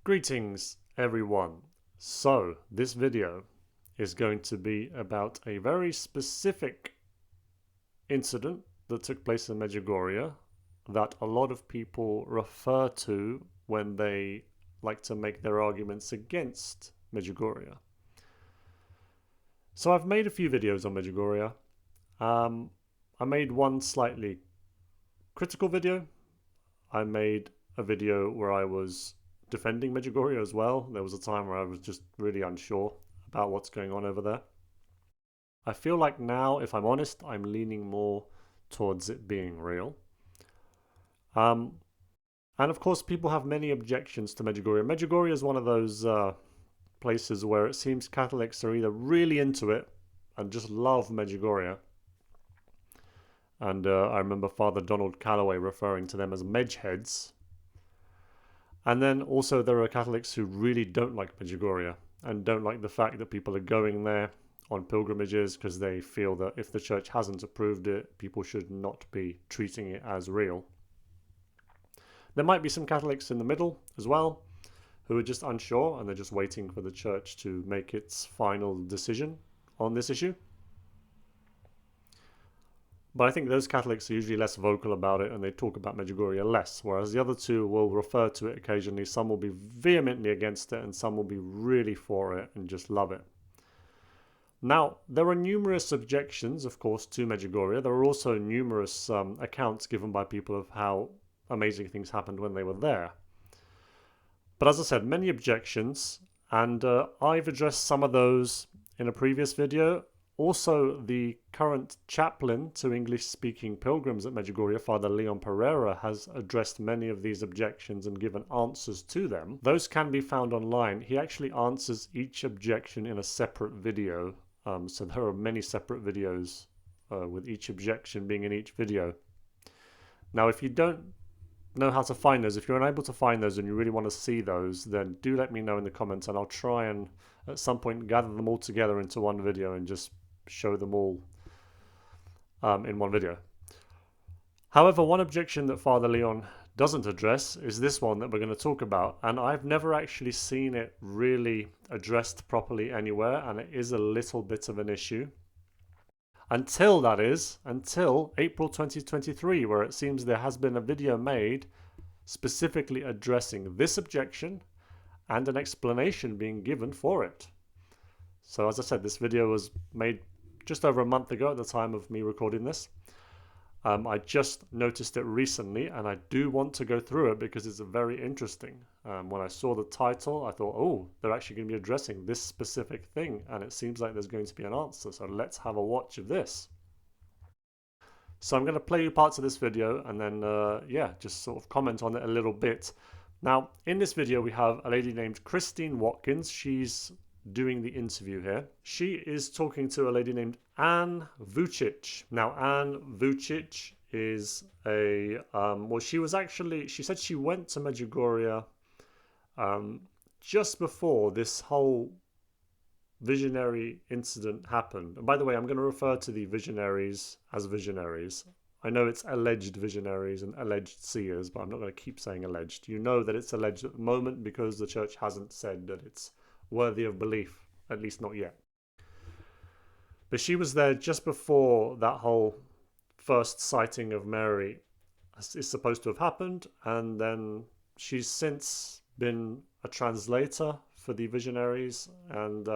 Greetings everyone. So this video is going to be about a very specific incident that took place in Medjugorje that a lot of people refer to when they like to make their arguments against Medjugorje. So I've made a few videos on Medjugorje. I made one slightly critical video. I made a video where I was defending Medjugorje as well. There was a time where I was just really unsure about what's going on over there. I feel like now, if I'm honest, I'm leaning more towards it being real. And of course, people have many objections to Medjugorje. Medjugorje is one of those places where it seems Catholics are either really into it and just love Medjugorje. And I remember Father Donald Calloway referring to them as Medjheads. And then also there are Catholics who really don't like Medjugorje and don't like the fact that people are going there on pilgrimages because they feel that if the church hasn't approved it, people should not be treating it as real. There might be some Catholics in the middle as well who are just unsure and they're just waiting for the church to make its final decision on this issue. But I think those Catholics are usually less vocal about it and they talk about Medjugorje less, whereas the other two will refer to it occasionally. Some will be vehemently against it and some will be really for it and just love it. Now, there are numerous objections, of course, to Medjugorje. There are also numerous accounts given by people of how amazing things happened when they were there. But as I said, many objections, and I've addressed some of those in a previous video. Also, the current chaplain to English-speaking pilgrims at Medjugorje, Father Leon Pereira, has addressed many of these objections and given answers to them. Those can be found online. He actually answers each objection in a separate video. So there are many separate videos with each objection being in each video. Now, if you don't know how to find those, if you're unable to find those and you really want to see those, then do let me know in the comments and I'll try and at some point gather them all together into one video and just show them all in one video. However, one objection that Father Leon doesn't address is this one that we're going to talk about, and I've never actually seen it really addressed properly anywhere, and it is a little bit of an issue. Until April 2023, where it seems there has been a video made specifically addressing this objection and an explanation being given for it. So as I said, this video was made just over a month ago at the time of me recording this. I just noticed it recently and I do want to go through it because it's very interesting. When I saw the title, I thought, oh, they're actually going to be addressing this specific thing and it seems like there's going to be an answer. So let's have a watch of this. So I'm going to play you parts of this video and then, yeah, just sort of comment on it a little bit. Now, in this video, we have a lady named Christine Watkins. She's doing the interview here. She is talking to a lady named Ann Vucic. Now, Ann Vucic is a, well, she said she went to Medjugorje just before this whole visionary incident happened. And by the way, I'm going to refer to the visionaries as visionaries. I know it's alleged visionaries and alleged seers, but I'm not going to keep saying alleged. You know that it's alleged at the moment because the church hasn't said that it's worthy of belief, at least not yet. But she was there just before that whole first sighting of Mary is supposed to have happened, and then she's since been a translator for the visionaries, and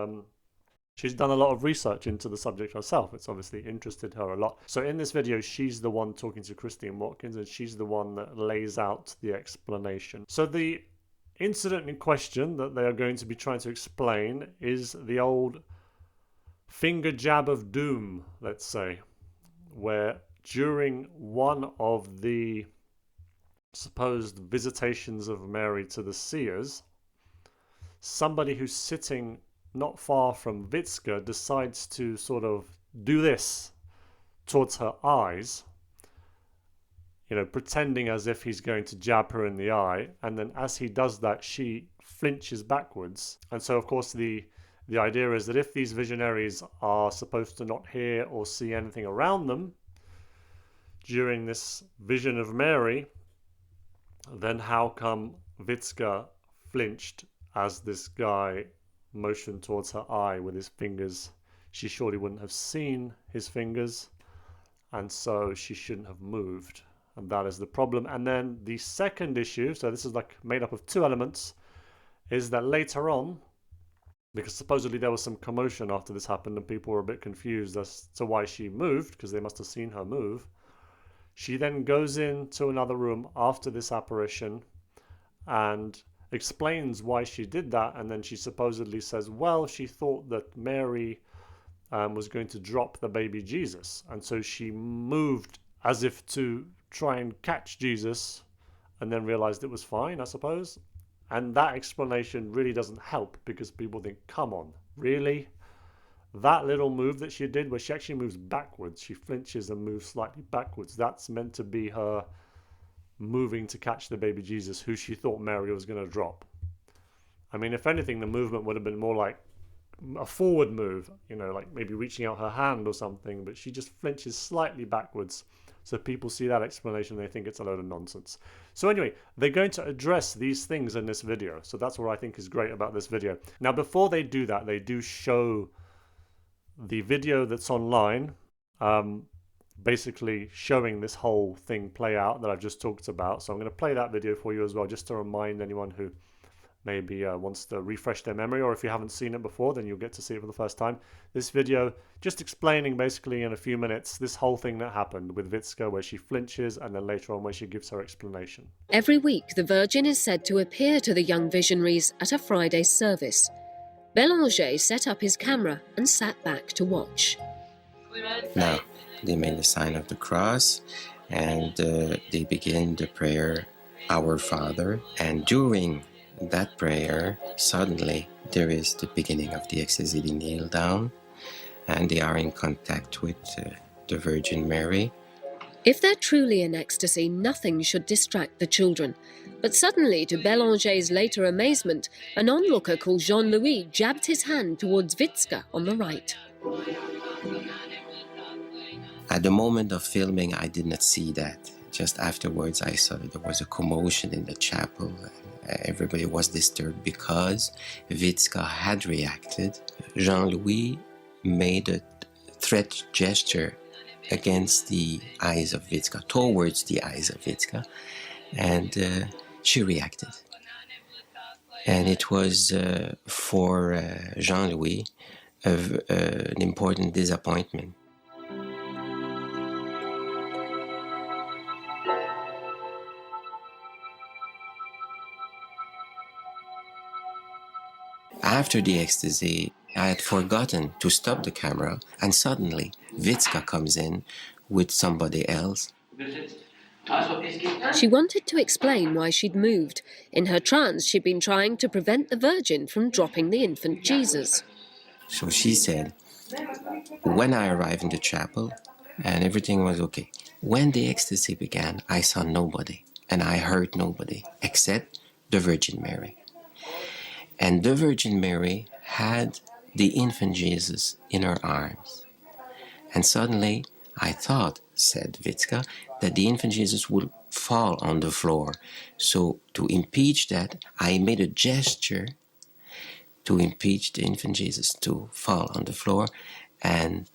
she's done a lot of research into the subject herself. It's obviously interested her a lot. So in this video, she's the one talking to Christine Watkins, and she's the one that lays out the explanation. So the incident in question that they are going to be trying to explain is the old finger jab of doom, let's say, where during one of the supposed visitations of Mary to the seers, somebody who's sitting not far from Vicka decides to sort of do this towards her eyes, you know, pretending as if he's going to jab her in the eye, and then as he does that, she flinches backwards. And so, of course, the idea is that if these visionaries are supposed to not hear or see anything around them during this vision of Mary, then how come Vicka flinched as this guy motioned towards her eye with his fingers. She surely wouldn't have seen his fingers, and so she shouldn't have moved. And that is the problem. And then the second issue, so this is like made up of two elements, is that later on, because supposedly there was some commotion after this happened and people were a bit confused as to why she moved, because they must have seen her move. She then goes into another room after this apparition and explains why she did that, and then she supposedly says, well, she thought that Mary was going to drop the baby Jesus, and so she moved as if to try and catch Jesus, and then realized it was fine, I suppose. And that explanation really doesn't help, because people think, come on, really? That little move that she did, where she actually moves backwards, she flinches and moves slightly backwards, that's meant to be her moving to catch the baby Jesus, who she thought Mary was going to drop. I mean, if anything, the movement would have been more like a forward move, you know, like maybe reaching out her hand or something, but she just flinches slightly backwards. So people see that explanation, they think it's a load of nonsense. So anyway, they're going to address these things in this video. So that's what I think is great about this video. Now, before they do that, they do show the video that's online, basically showing this whole thing play out that I've just talked about. So I'm going to play that video for you as well, just to remind anyone who maybe wants to refresh their memory, or if you haven't seen it before, then you'll get to see it for the first time. This video just explaining basically in a few minutes this whole thing that happened with Vicka, where she flinches, and then later on where she gives her explanation. Every week, the Virgin is said to appear to the young visionaries at a Friday service. Bélanger set up his camera and sat back to watch. Now, they made the sign of the cross, and they begin the prayer, Our Father, and during that prayer, suddenly there is the beginning of the ecstasy. They kneel down and they are in contact with the Virgin Mary. If they're truly in ecstasy, nothing should distract the children. But suddenly, to Bélanger's later amazement, an onlooker called Jean-Louis jabbed his hand towards Vicka on the right. At the moment of filming, I did not see that. Just afterwards, I saw that there was a commotion in the chapel. Everybody was disturbed because Vicka had reacted. Jean-Louis made a threat gesture against the eyes of Vicka, towards the eyes of Vicka, and she reacted. And it was for Jean-Louis an important disappointment. After the ecstasy, I had forgotten to stop the camera, and suddenly Vicka comes in with somebody else. She wanted to explain why she'd moved. In her trance, she'd been trying to prevent the Virgin from dropping the infant Jesus. So she said, when I arrived in the chapel, and everything was okay, when the ecstasy began, I saw nobody, and I heard nobody, except the Virgin Mary. And the Virgin Mary had the infant Jesus in her arms. And suddenly, I thought, said Vicka, that the infant Jesus would fall on the floor. So to impeach that, I made a gesture to impeach the infant Jesus to fall on the floor. And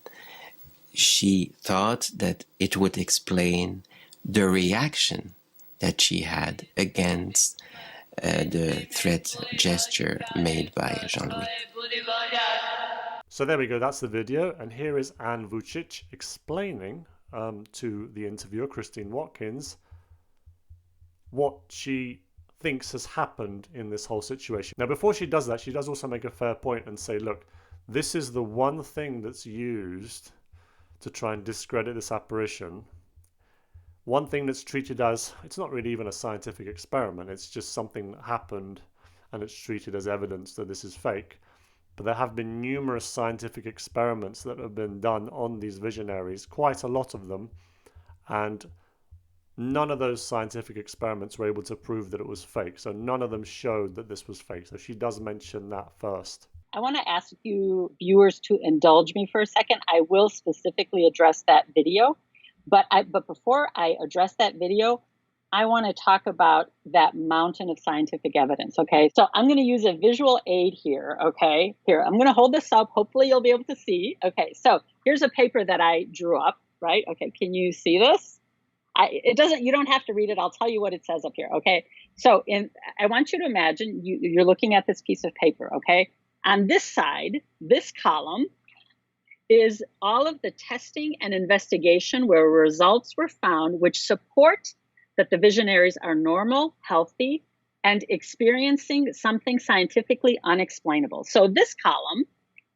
she thought that it would explain the reaction that she had against the threat gesture made by Jean-Louis. So there we go, that's the video, and here is Ann Vucic explaining to the interviewer, Christine Watkins, what she thinks has happened in this whole situation. Now, before she does that, she does also make a fair point and say, look, this is the one thing that's used to try and discredit this apparition. One thing that's treated as, it's not really even a scientific experiment, it's just something that happened and it's treated as evidence that this is fake. But there have been numerous scientific experiments that have been done on these visionaries, quite a lot of them, and none of those scientific experiments were able to prove that it was fake. So none of them showed that this was fake. So she does mention that first. I want to ask you viewers to indulge me for a second. I will specifically address that video. But before I address that video, I want to talk about that mountain of scientific evidence. Okay. So I'm going to use a visual aid here. Okay. Here, I'm going to hold this up. Hopefully you'll be able to see. Okay. So here's a paper that I drew up, right? Okay. Can you see this? You don't have to read it. I'll tell you what it says up here. Okay. So I want you to imagine you're looking at this piece of paper. Okay. On this side, this column is all of the testing and investigation where results were found which support that the visionaries are normal, healthy, and experiencing something scientifically unexplainable. So this column,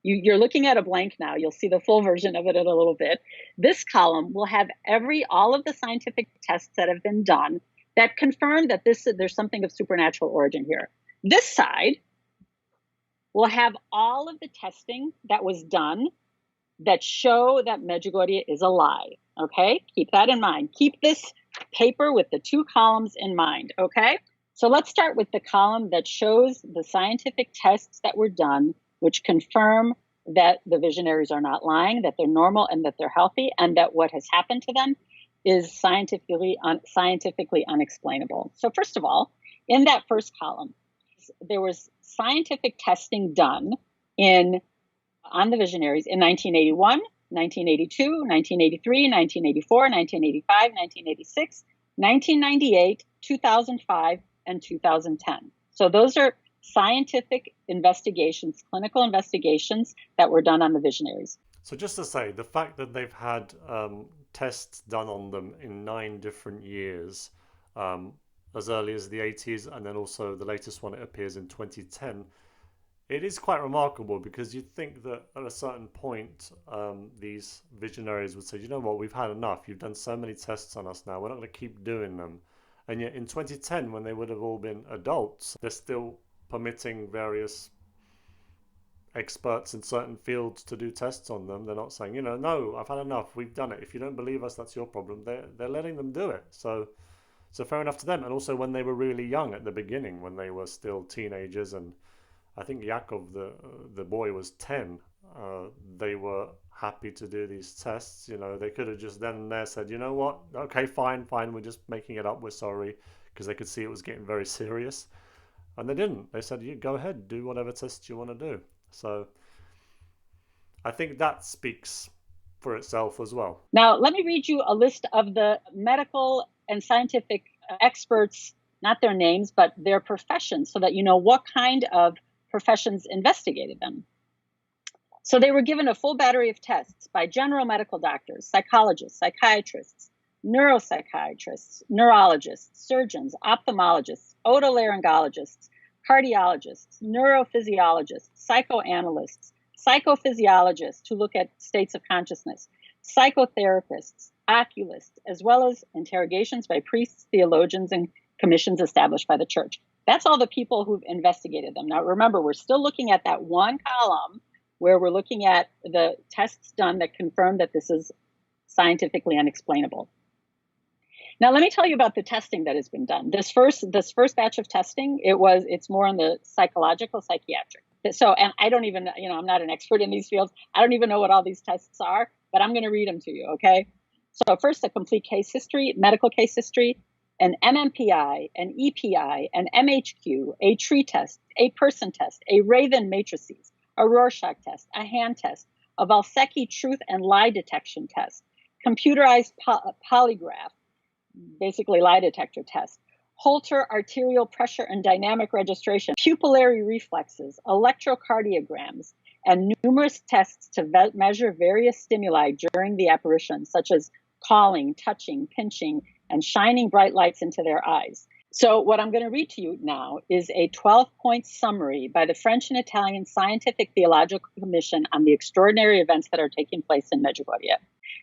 you're looking at a blank now. You'll see the full version of it in a little bit. This column will have all of the scientific tests that have been done that confirm that there's something of supernatural origin here. This side will have all of the testing that was done that show that Medjugorje is a lie. Okay, keep that in mind. Keep this paper with the two columns in mind. Okay, so let's start with the column that shows the scientific tests that were done, which confirm that the visionaries are not lying, that they're normal and that they're healthy, and that what has happened to them is scientifically unexplainable. So first of all, in that first column, there was scientific testing done on the visionaries in 1981, 1982, 1983, 1984, 1985, 1986, 1998, 2005, and 2010. So those are scientific investigations, clinical investigations that were done on the visionaries. So just to say, the fact that they've had tests done on them in 9 different years, as early as the 80s, and then also the latest one, it appears in 2010, it is quite remarkable, because you'd think that at a certain point, these visionaries would say, you know what, we've had enough. You've done so many tests on us now. We're not going to keep doing them. And yet in 2010, when they would have all been adults, they're still permitting various experts in certain fields to do tests on them. They're not saying, no, I've had enough. We've done it. If you don't believe us, that's your problem. They're letting them do it. So fair enough to them. And also when they were really young at the beginning, when they were still teenagers, and I think Yakov, the boy, was 10. They were happy to do these tests. They could have just then and there said, you know what? Okay, fine. We're just making it up. We're sorry, because they could see it was getting very serious. And they didn't. They said, you go ahead, do whatever tests you want to do. So I think that speaks for itself as well. Now, let me read you a list of the medical and scientific experts, not their names, but their professions, so that you know what kind of professions investigated them. So they were given a full battery of tests by general medical doctors, psychologists, psychiatrists, neuropsychiatrists, neurologists, surgeons, ophthalmologists, otolaryngologists, cardiologists, neurophysiologists, psychoanalysts, psychophysiologists who look at states of consciousness, psychotherapists, oculists, as well as interrogations by priests, theologians, and commissions established by the church. That's all the people who've investigated them. Now, remember, we're still looking at that one column where we're looking at the tests done that confirm that this is scientifically unexplainable. Now, let me tell you about the testing that has been done. This first batch of testing, it's more on the psychological, psychiatric. So, and I don't even, I'm not an expert in these fields. I don't even know what all these tests are, but I'm going to read them to you, okay? So first, a complete case history, medical case history, an MMPI, an EPI, an MHQ, a tree test, a person test, a Raven matrices, a Rorschach test, a hand test, a Valsecki truth and lie detection test, computerized polygraph, basically lie detector test, Holter arterial pressure and dynamic registration, pupillary reflexes, electrocardiograms, and numerous tests to measure various stimuli during the apparition, such as calling, touching, pinching, and shining bright lights into their eyes. So what I'm going to read to you now is a 12-point summary by the French and Italian Scientific Theological Commission on the extraordinary events that are taking place in Medjugorje.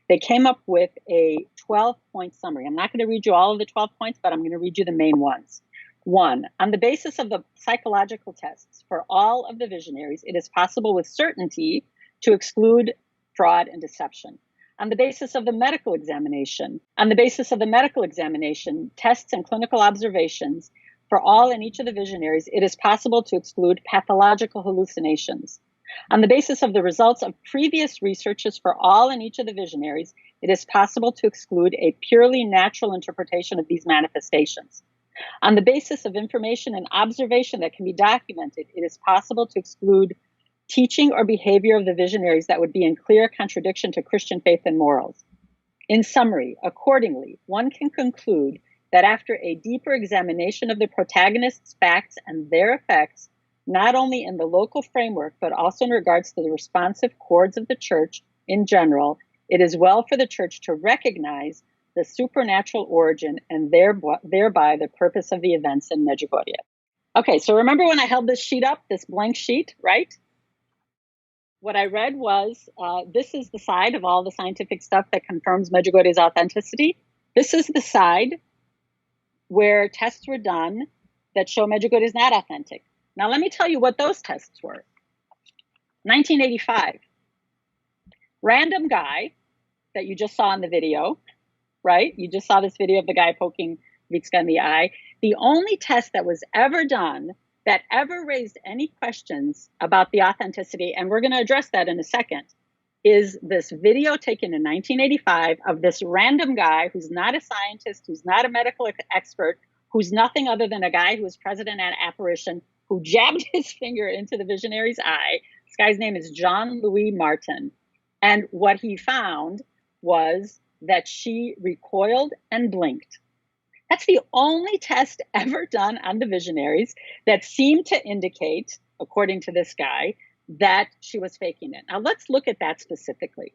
They came up with a 12-point summary. I'm not going to read you all of the 12 points, but I'm going to read you the main ones. 1, on the basis of the psychological tests for all of the visionaries, it is possible with certainty to exclude fraud and deception. On the basis of the medical examination, tests and clinical observations for all and each of the visionaries, it is possible to exclude pathological hallucinations. On the basis of the results of previous researches for all and each of the visionaries, it is possible to exclude a purely natural interpretation of these manifestations. On the basis of information and observation that can be documented, it is possible to exclude teaching or behavior of the visionaries that would be in clear contradiction to Christian faith and morals. In summary, accordingly, one can conclude that after a deeper examination of the protagonists' facts and their effects, not only in the local framework, but also in regards to the responsive chords of the church in general, it is well for the church to recognize the supernatural origin and thereby the purpose of the events in Medjugorje. Okay, so remember when I held this sheet up, this blank sheet, right? What I read was, this is the side of all the scientific stuff that confirms Medjugorje's authenticity. This is the side where tests were done that show Medjugorje is not authentic. Now, let me tell you what those tests were. 1985. Random guy that you just saw in the video, right? You just saw this video of the guy poking Vicka in the eye. The only test that was ever done that ever raised any questions about the authenticity, and we're going to address that in a second, is this video taken in 1985 of this random guy who's not a scientist, who's not a medical expert, who's nothing other than a guy who was present at apparition, who jabbed his finger into the visionary's eye. This guy's name is Jean-Louis Martin. And what he found was that she recoiled and blinked. That's the only test ever done on the visionaries that seemed to indicate, according to this guy, that she was faking it. Now let's look at that specifically.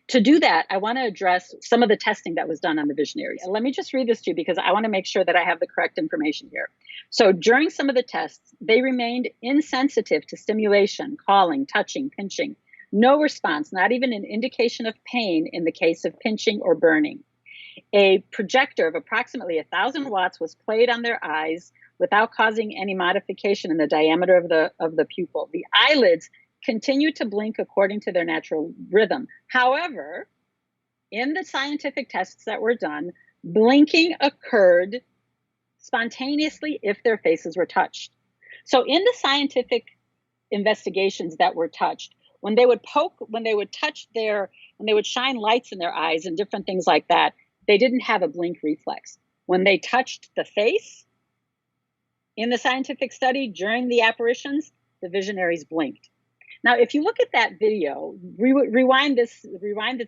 To do that, I want to address some of the testing that was done on the visionaries. And let me just read this to you because I want to make sure that I have the correct information here. So during some of the tests, they remained insensitive to stimulation, calling, touching, pinching. No response, not even an indication of pain in the case of pinching or burning. A projector of approximately 1,000 watts was played on their eyes without causing any modification in the diameter of the pupil. The eyelids continued to blink according to their natural rhythm. However, in the scientific tests that were done, blinking occurred spontaneously if their faces were touched. So in the scientific investigations that were touched, when they would shine lights in their eyes and different things like that, they didn't have a blink reflex. When they touched the face in the scientific study during the apparitions, the visionaries blinked. Now, if you look at that video, rewind this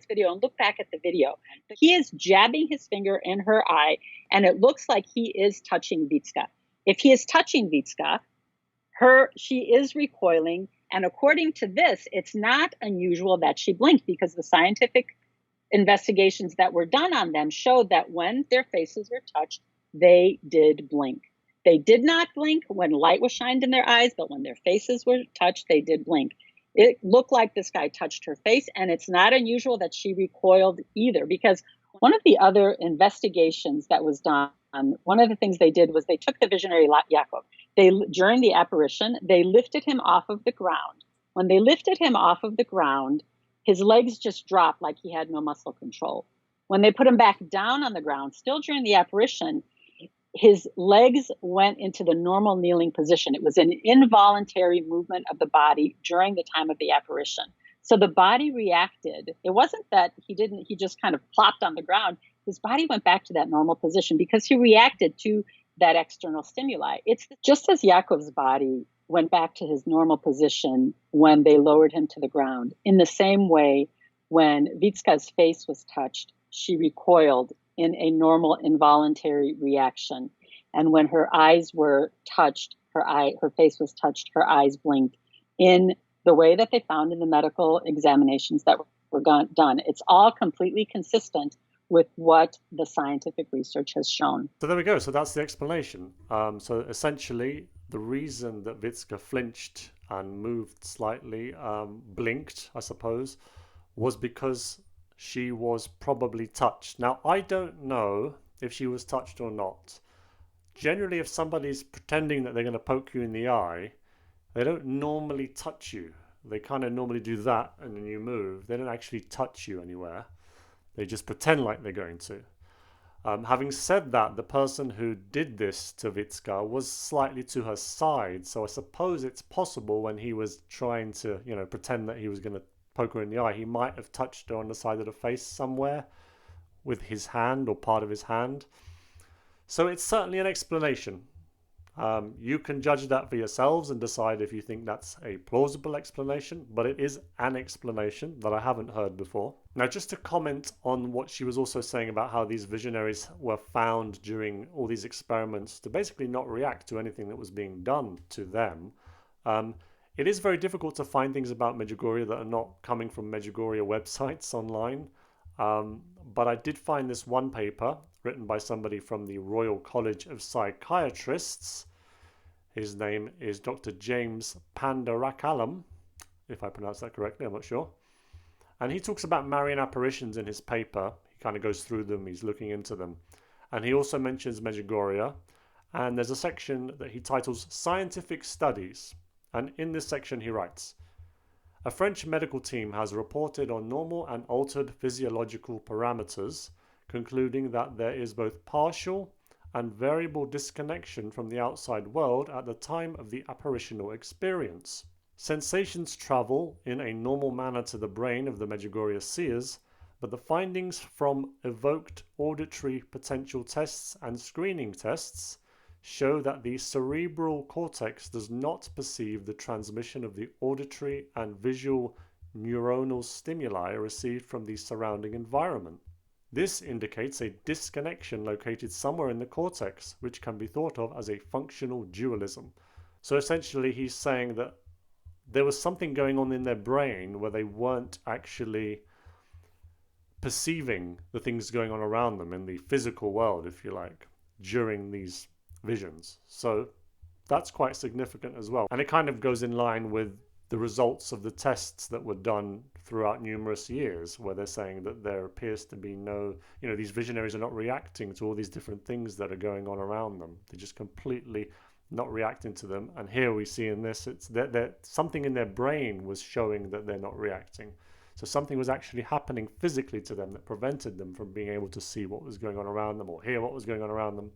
video and look back at the video. He is jabbing his finger in her eye, and it looks like he is touching Vicka. If he is touching Vicka, she is recoiling, and according to this, it's not unusual that she blinked because the scientific investigations that were done on them showed that when their faces were touched, they did blink. They did not blink when light was shined in their eyes, but when their faces were touched, they did blink. It looked like this guy touched her face, and it's not unusual that she recoiled either, because one of the other investigations that was done, one of the things they did was they took the visionary Jakob. During the apparition, they lifted him off of the ground. When they lifted him off of the ground, his legs just dropped like he had no muscle control. When they put him back down on the ground, still during the apparition, his legs went into the normal kneeling position. It was an involuntary movement of the body during the time of the apparition. So the body reacted. It wasn't that he just kind of plopped on the ground. His body went back to that normal position because he reacted to that external stimuli. It's just as Jakob's body went back to his normal position when they lowered him to the ground. In the same way, when Vicka's face was touched, she recoiled in a normal involuntary reaction. And when her eyes were touched, her face was touched, her eyes blinked in the way that they found in the medical examinations that were done. It's all completely consistent with what the scientific research has shown. So there we go. So that's the explanation. So essentially, the reason that Vicka flinched and moved slightly, blinked, I suppose, was because she was probably touched. Now, I don't know if she was touched or not. Generally, if somebody's pretending that they're going to poke you in the eye, they don't normally touch you. They kind of normally do that and then you move. They don't actually touch you anywhere. They just pretend like they're going to. Having said that, the person who did this to Vicka was slightly to her side, so I suppose it's possible when he was trying to, pretend that he was going to poke her in the eye, he might have touched her on the side of the face somewhere with his hand or part of his hand. So it's certainly an explanation. You can judge that for yourselves and decide if you think that's a plausible explanation, but it is an explanation that I haven't heard before. Now, just to comment on what she was also saying about how these visionaries were found during all these experiments to basically not react to anything that was being done to them. It is very difficult to find things about Medjugorje that are not coming from Medjugorje websites online. But I did find this one paper written by somebody from the Royal College of Psychiatrists. His name is Dr. James Pandarakalam, if I pronounce that correctly, I'm not sure. And he talks about Marian apparitions in his paper. He kind of goes through them, he's looking into them. And he also mentions Medjugorje. And there's a section that he titles Scientific Studies. And in this section he writes, a French medical team has reported on normal and altered physiological parameters, concluding that there is both partial and variable disconnection from the outside world at the time of the apparitional experience. Sensations travel in a normal manner to the brain of the Medjugorje seers, but the findings from evoked auditory potential tests and screening tests show that the cerebral cortex does not perceive the transmission of the auditory and visual neuronal stimuli received from the surrounding environment. This indicates a disconnection located somewhere in the cortex, which can be thought of as a functional dualism. So essentially he's saying that there was something going on in their brain where they weren't actually perceiving the things going on around them in the physical world, if you like, during these visions. So that's quite significant as well. And it kind of goes in line with the results of the tests that were done throughout numerous years, where they're saying that there appears to be no, these visionaries are not reacting to all these different things that are going on around them. They're just completely not reacting to them. And here we see in this, it's that something in their brain was showing that they're not reacting. So something was actually happening physically to them that prevented them from being able to see what was going on around them or hear what was going on around them.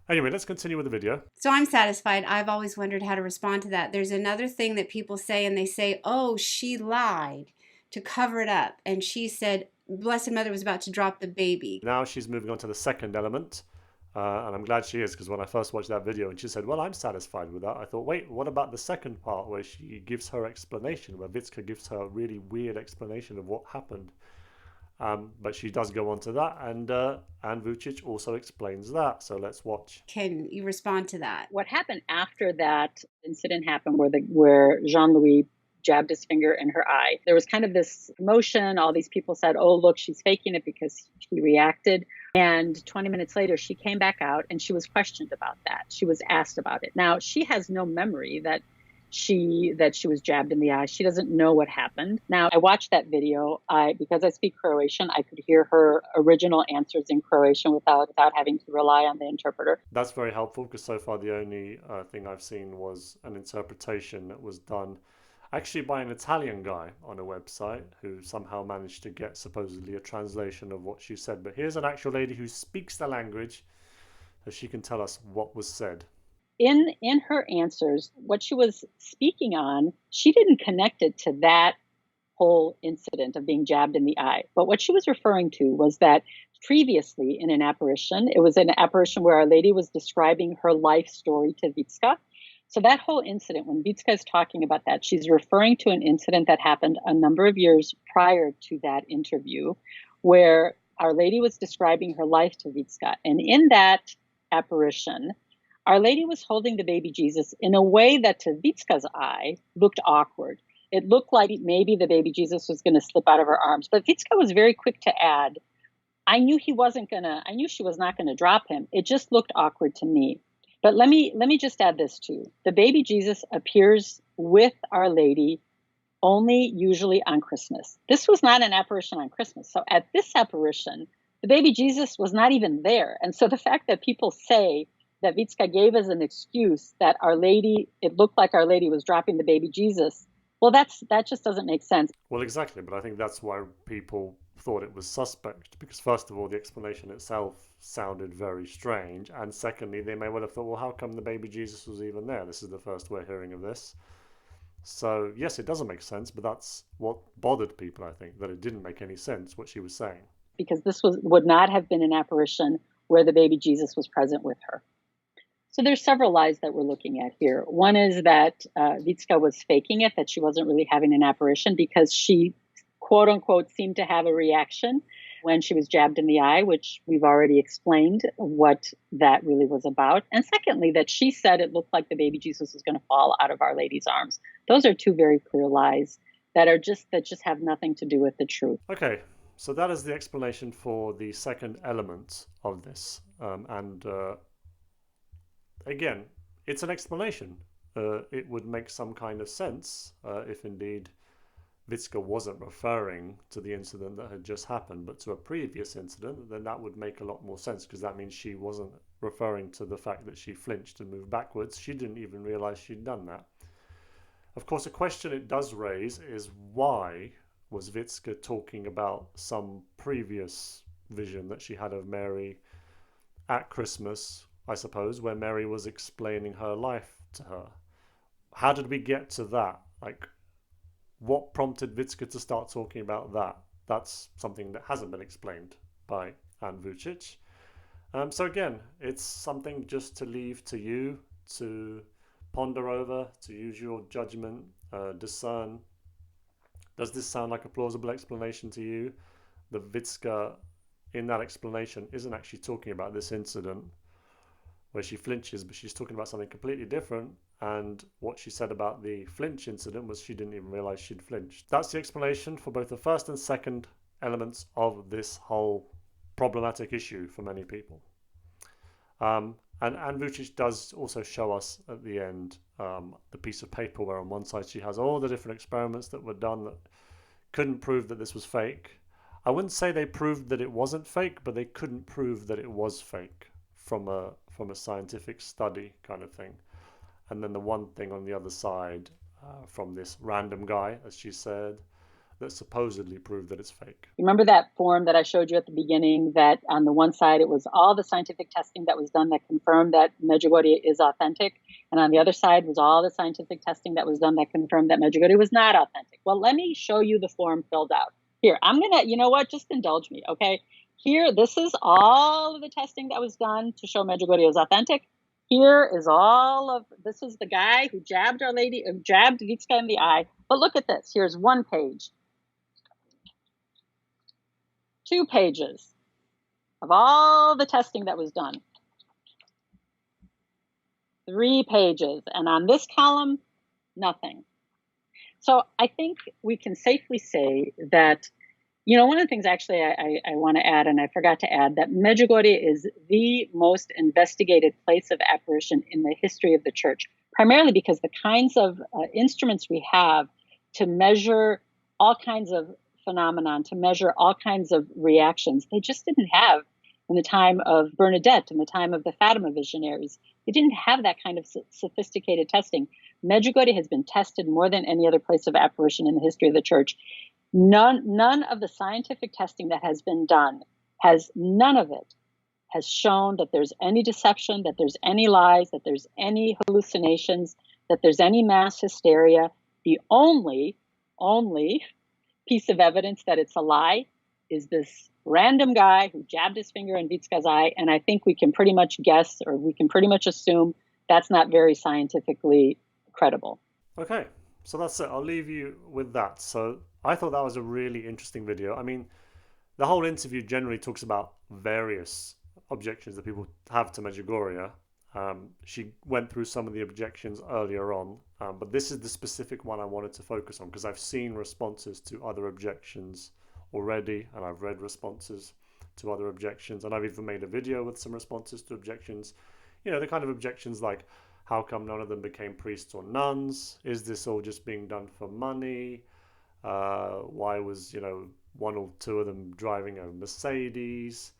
Anyway, let's continue with the video. So I'm satisfied. I've always wondered how to respond to that. There's another thing that people say, and they say, oh, she lied to cover it up. And she said, Blessed Mother was about to drop the baby. Now she's moving on to the second element. And I'm glad she is, because when I first watched that video and she said, well, I'm satisfied with that, I thought, wait, what about the second part where she gives her explanation, where Vicka gives her a really weird explanation of what happened? But she does go on to that, and Ann Vucic also explains that. So let's watch. Can you respond to that? What happened after that incident happened where Jean-Louis jabbed his finger in her eye, there was kind of this commotion. All these people said, oh, look, she's faking it because she reacted. And 20 minutes later, she came back out and she was questioned about that. She was asked about it. Now, she has no memory that she was jabbed in the eye. She doesn't know what happened. Now, I watched that video. Because I speak Croatian, I could hear her original answers in Croatian without having to rely on the interpreter. That's very helpful, because so far the only thing I've seen was an interpretation that was done actually by an Italian guy on a website who somehow managed to get supposedly a translation of what she said. But here's an actual lady who speaks the language, so she can tell us what was said. In her answers, what she was speaking on, she didn't connect it to that whole incident of being jabbed in the eye. But what she was referring to was that previously in an apparition, it was an apparition where Our Lady was describing her life story to Vicka. So that whole incident, when Vicka is talking about that, she's referring to an incident that happened a number of years prior to that interview, where Our Lady was describing her life to Vicka. And in that apparition, Our Lady was holding the baby Jesus in a way that to Vicka's eye looked awkward. It looked like maybe the baby Jesus was going to slip out of her arms. But Vicka was very quick to add, I knew she was not going to drop him. It just looked awkward to me. But let me just add this too. The baby Jesus appears with Our Lady only usually on Christmas. This was not an apparition on Christmas. So at this apparition, the baby Jesus was not even there. And so the fact that people say that Vicka gave as an excuse that Our Lady, it looked like Our Lady was dropping the baby Jesus, well, that just doesn't make sense. Well, exactly. But I think that's why people thought it was suspect, because first of all, the explanation itself sounded very strange, and secondly, they may well have thought, well, how come the baby Jesus was even there? This is the first we're hearing of this. So yes, it doesn't make sense, but that's what bothered people, I think, that it didn't make any sense what she was saying. Because this would not have been an apparition where the baby Jesus was present with her. So there's several lies that we're looking at here. One is that Vicka was faking it, that she wasn't really having an apparition, because she, quote unquote, seemed to have a reaction when she was jabbed in the eye, which we've already explained what that really was about. And secondly, that she said it looked like the baby Jesus was going to fall out of Our Lady's arms. Those are two very clear lies that just have nothing to do with the truth. Okay, so that is the explanation for the second element of this. Again, it's an explanation. It would make some kind of sense if indeed Vicka wasn't referring to the incident that had just happened, but to a previous incident, then that would make a lot more sense, because that means she wasn't referring to the fact that she flinched and moved backwards. She didn't even realize she'd done that. Of course, a question it does raise is, why was Vicka talking about some previous vision that she had of Mary at Christmas, I suppose, where Mary was explaining her life to her? How did we get to that? Like, what prompted Vicka to start talking about that? That's something that hasn't been explained by Ann Vucic. So again, it's something just to leave to you to ponder over, to use your judgment, discern. Does this sound like a plausible explanation to you? That Vicka, in that explanation, isn't actually talking about this incident where she flinches, but she's talking about something completely different. And what she said about the flinch incident was she didn't even realize she'd flinched. That's the explanation for both the first and second elements of this whole problematic issue for many people. And Ann Vucic does also show us at the end the piece of paper where on one side she has all the different experiments that were done that couldn't prove that this was fake. I wouldn't say they proved that it wasn't fake, but they couldn't prove that it was fake from a scientific study kind of thing. And then the one thing on the other side from this random guy, as she said, that supposedly proved that it's fake. Remember that form that I showed you at the beginning, that on the one side it was all the scientific testing that was done that confirmed that Medjugorje is authentic, and on the other side was all the scientific testing that was done that confirmed that Medjugorje was not authentic. Well, let me show you the form filled out. Here, I'm gonna, you know what, just indulge me, okay? Here, this is all of the testing that was done to show Medjugorje is authentic. Here is this is the guy who jabbed Our Lady, jabbed Vicka in the eye. But look at this. Here's 1 page, 2 pages of all the testing that was done, 3 pages. And on this column, nothing. So I think we can safely say that, you know, one of the things actually I want to add, and I forgot to add, that Medjugorje is the most investigated place of apparition in the history of the church, primarily because the kinds of instruments we have to measure all kinds of phenomenon, to measure all kinds of reactions, they just didn't have in the time of Bernadette, in the time of the Fatima visionaries. They didn't have that kind of sophisticated testing. Medjugorje has been tested more than any other place of apparition in the history of the church. None of the scientific testing that has been done none of it has shown that there's any deception, that there's any lies, that there's any hallucinations, that there's any mass hysteria. The only piece of evidence that it's a lie is this random guy who jabbed his finger in Vicka's eye, and I think we can pretty much guess, or we can pretty much assume that's not very scientifically credible. Okay, so that's it. I'll leave you with that. So I thought that was a really interesting video. I mean, the whole interview generally talks about various objections that people have to Medjugorje. She went through some of the objections earlier on, but this is the specific one I wanted to focus on because I've seen responses to other objections already, and I've read responses to other objections, and I've even made a video with some responses to objections. You know, the kind of objections like, how come none of them became priests or nuns? Is this all just being done for money? Why was, you know, 1 or 2 of them driving a Mercedes?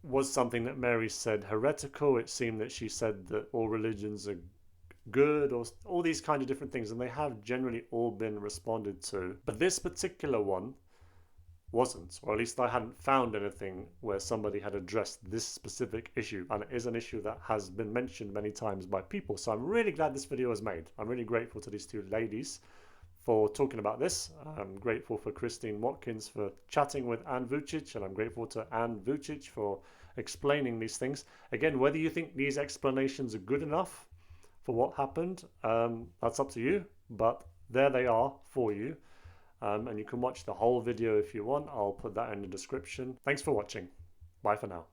Was something that Mary said heretical? It seemed that she said that all religions are good, or all these kind of different things, and they have generally all been responded to. But this particular one wasn't, or at least I hadn't found anything where somebody had addressed this specific issue, and it is an issue that has been mentioned many times by people. So I'm really glad this video was made. I'm really grateful to these two ladies for talking about this. I'm grateful for Christine Watkins for chatting with Ann Vucic, and I'm grateful to Ann Vucic for explaining these things. Again, whether you think these explanations are good enough for what happened, that's up to you, but there they are for you. And you can watch the whole video if you want. I'll put that in the description. Thanks for watching. Bye for now.